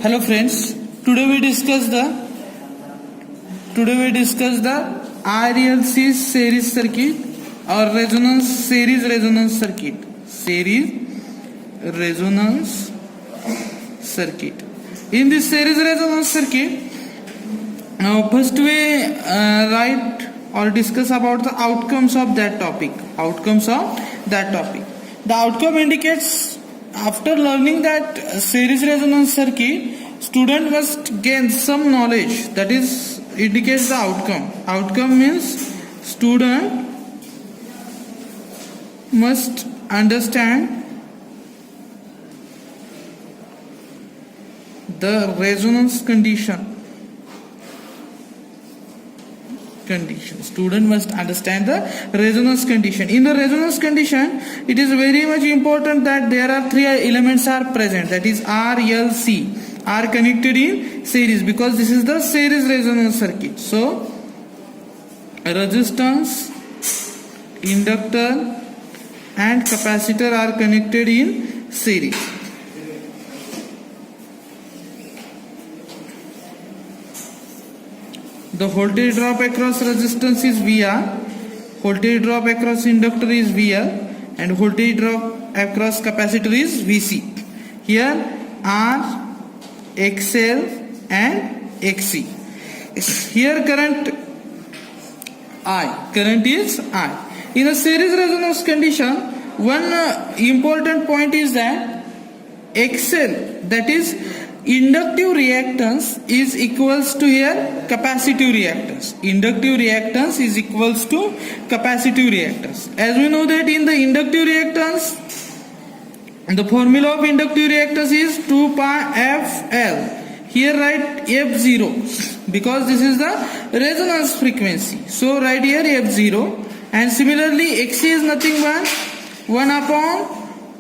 Hello friends, today we discuss the RLC series circuit or series resonance circuit. In this series resonance circuit, first we write or discuss about the outcomes of that topic. The outcome indicates after learning that series resonance circuit, student must gain some knowledge, that is indicates the outcome. Outcome means student must understand the resonance condition. Student must understand the resonance condition. In the resonance condition, it is very much important that there are three elements are present, that is R, L, C are connected in series, because this is the series resonance circuit. So resistance, inductor and capacitor are connected in series. The voltage drop across resistance is VR, voltage drop across inductor is VL, and voltage drop across capacitor is VC. Here R, XL and XC. Here current is I. In a series resonance condition, one important point is that XL, that is inductive reactance, is equals to here capacitive reactance. Inductive reactance is equals to capacitive reactance. As we know that in the inductive reactance, the formula of inductive reactance is 2 pi FL. Here write F0 because this is the resonance frequency. So write here F0, and similarly XC is nothing but 1 upon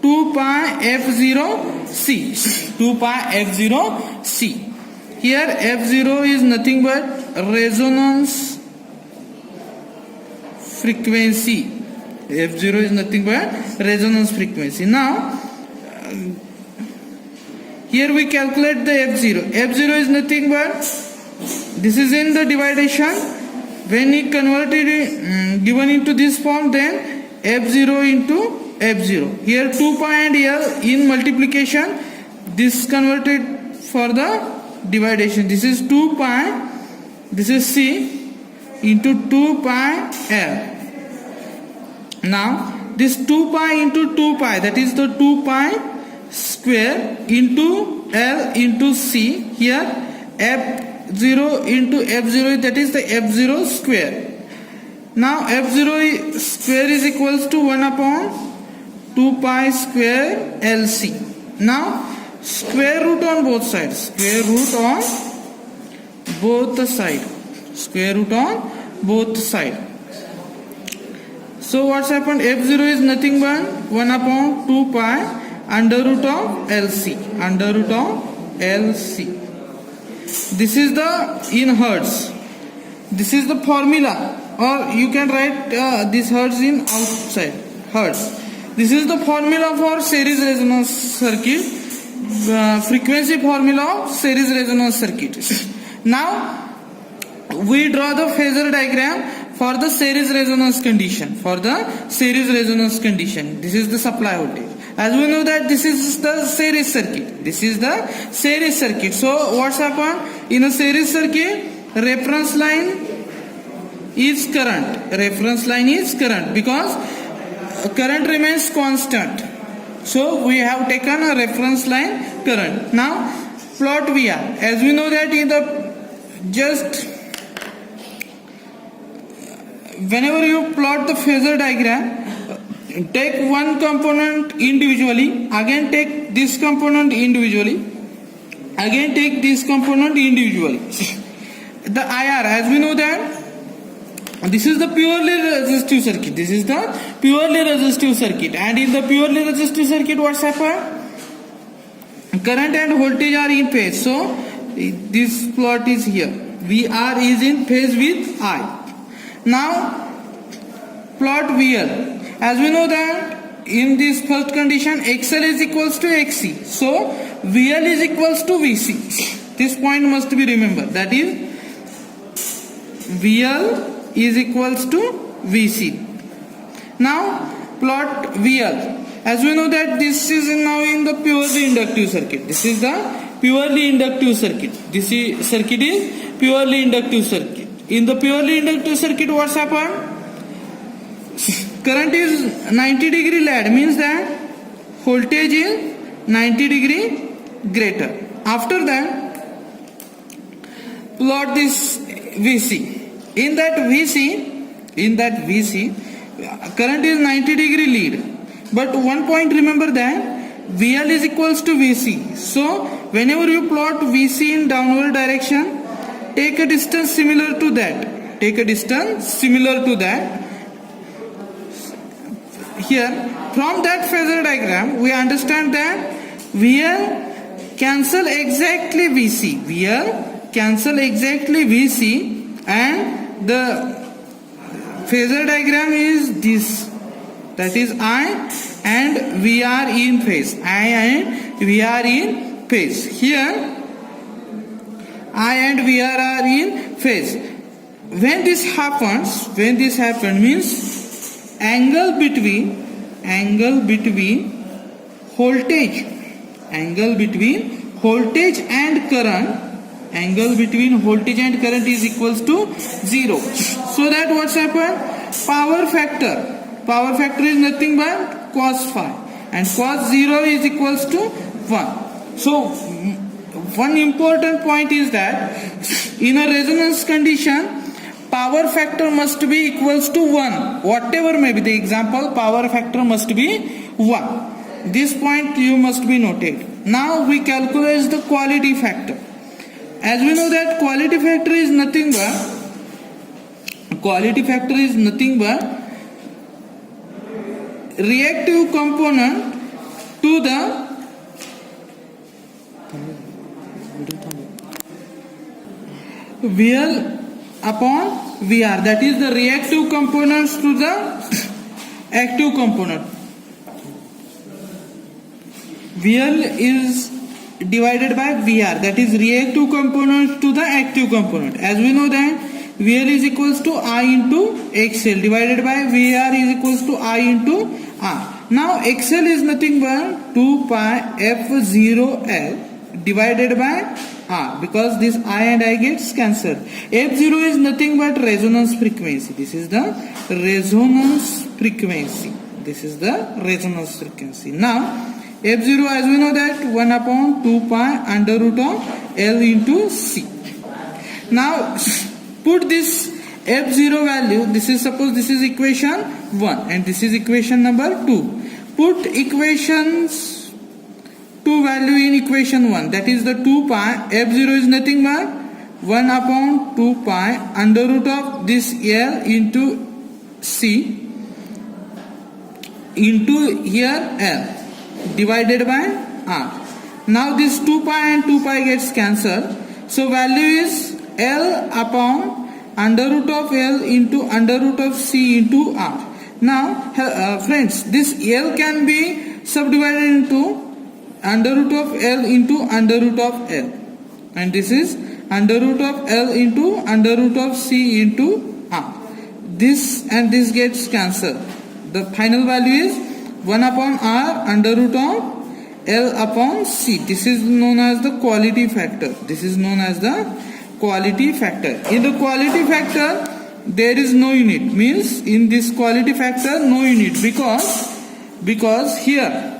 2 pi F0C. 2 pi F0C. Here F0 is nothing but resonance frequency. F0 is nothing but resonance frequency. Now here we calculate the F0. F0 is nothing but, this is in the dividation. When it converted given into this form, then F0 into F0. Here 2 pi and L in multiplication, this converted for the dividation. This is 2 pi, this is C into 2 pi L. Now this 2 pi into 2 pi, that is the 2 pi square into L into C. Here F0 into F0, that is the F0 square. Now F0 square is equals to 1 upon 2 pi square LC. Now square root on both sides. Square root on both sides. So what's happened? F0 is nothing but 1 upon 2 pi under root of LC. This is the in hertz. This is the formula, or you can write this hertz in outside hertz. This is the formula for series resonance circuit, frequency formula of series resonance circuit. Now we draw the phasor diagram for the series resonance condition. This is the supply voltage. As we know that this is the series circuit. So what's happened? In a series circuit, reference line is current because current remains constant. So we have taken a reference line current. Now plot VR. As we know that in the whenever you plot the phasor diagram, take one component individually, again take this component individually, again take this component individually. The IR, as we know that this is the purely resistive circuit. And in the purely resistive circuit, what's happened? Current and voltage are in phase. So this plot is here. VR is in phase with I. Now plot VL. As we know that in this first condition, XL is equals to XC. So VL is equals to VC. This point must be remembered. That is VL is equals to VC. Now plot VL. As we know that this is now in the purely inductive circuit. This is the purely inductive circuit. This circuit is purely inductive circuit. In the purely inductive circuit, what's happened? Current is 90 degree led, means that voltage is 90 degree greater. After that, plot this VC. In that VC, current is 90 degree lead. But one point remember that VL is equals to VC. So whenever you plot VC in downward direction, take a distance similar to that. Here, from that phasor diagram, we understand that VL cancel exactly VC. And the phasor diagram is this. That is I and we are in phase. Here, I and we are in phase. When this happens means angle between voltage and current is equals to 0. So that what's happened? Power factor is nothing but cos phi, and cos 0 is equals to 1. So one important point is that in a resonance condition, power factor must be equals to 1. Whatever may be the example, power factor must be 1. This point you must be noted. Now we calculate the quality factor. As we know that quality factor is nothing but reactive component to the VL upon VR. That is the reactive components to the active component. VL is divided by VR. That is reactive component to the active component. As we know that VL is equals to I into XL divided by VR is equals to I into R. Now XL is nothing but 2 pi F0L divided by R, because this I and I gets cancelled. F0 is nothing but resonance frequency. This is the resonance frequency. Now F0, as we know that 1 upon 2 pi under root of L into C. Now put this F0 value, suppose this is equation 1 and this is equation number 2. Put equations 2 value in equation 1, that is the 2 pi. F0 is nothing but 1 upon 2 pi under root of this L into C into here L divided by R. Now this 2 pi and 2 pi gets cancelled. So value is L upon under root of L into under root of C into R. Now friends, this L can be subdivided into under root of L into under root of L, and this is under root of L into under root of C into R. This and this gets cancelled. The final value is 1 upon R under root of L upon C. This is known as the quality factor. In the quality factor, there is no unit. Means in this quality factor, no unit, because here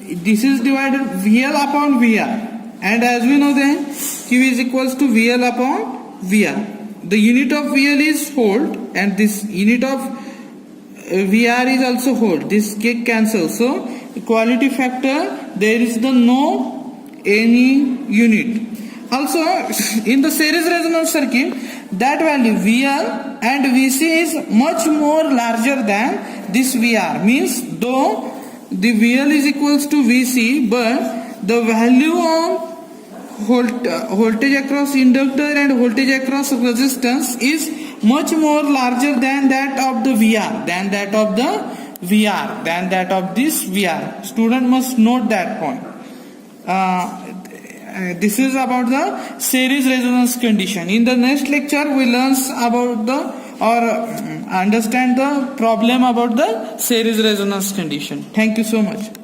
this is divided VL upon VR, and as we know then Q is equals to VL upon VR. The unit of VL is volt and this unit of VR is also volt. This get cancelled. So quality factor, there is the no any unit. Also in the series resonance circuit, that value VL and VC is much more larger than this VR. Means though the VL is equals to VC, but the value of voltage across inductor and voltage across resistance is much more larger than that of the VR, than that of this VR. Student must note that point. this is about the series resonance condition. In the next lecture we learn about the or understand the problem about the series resonance condition. Thank you so much.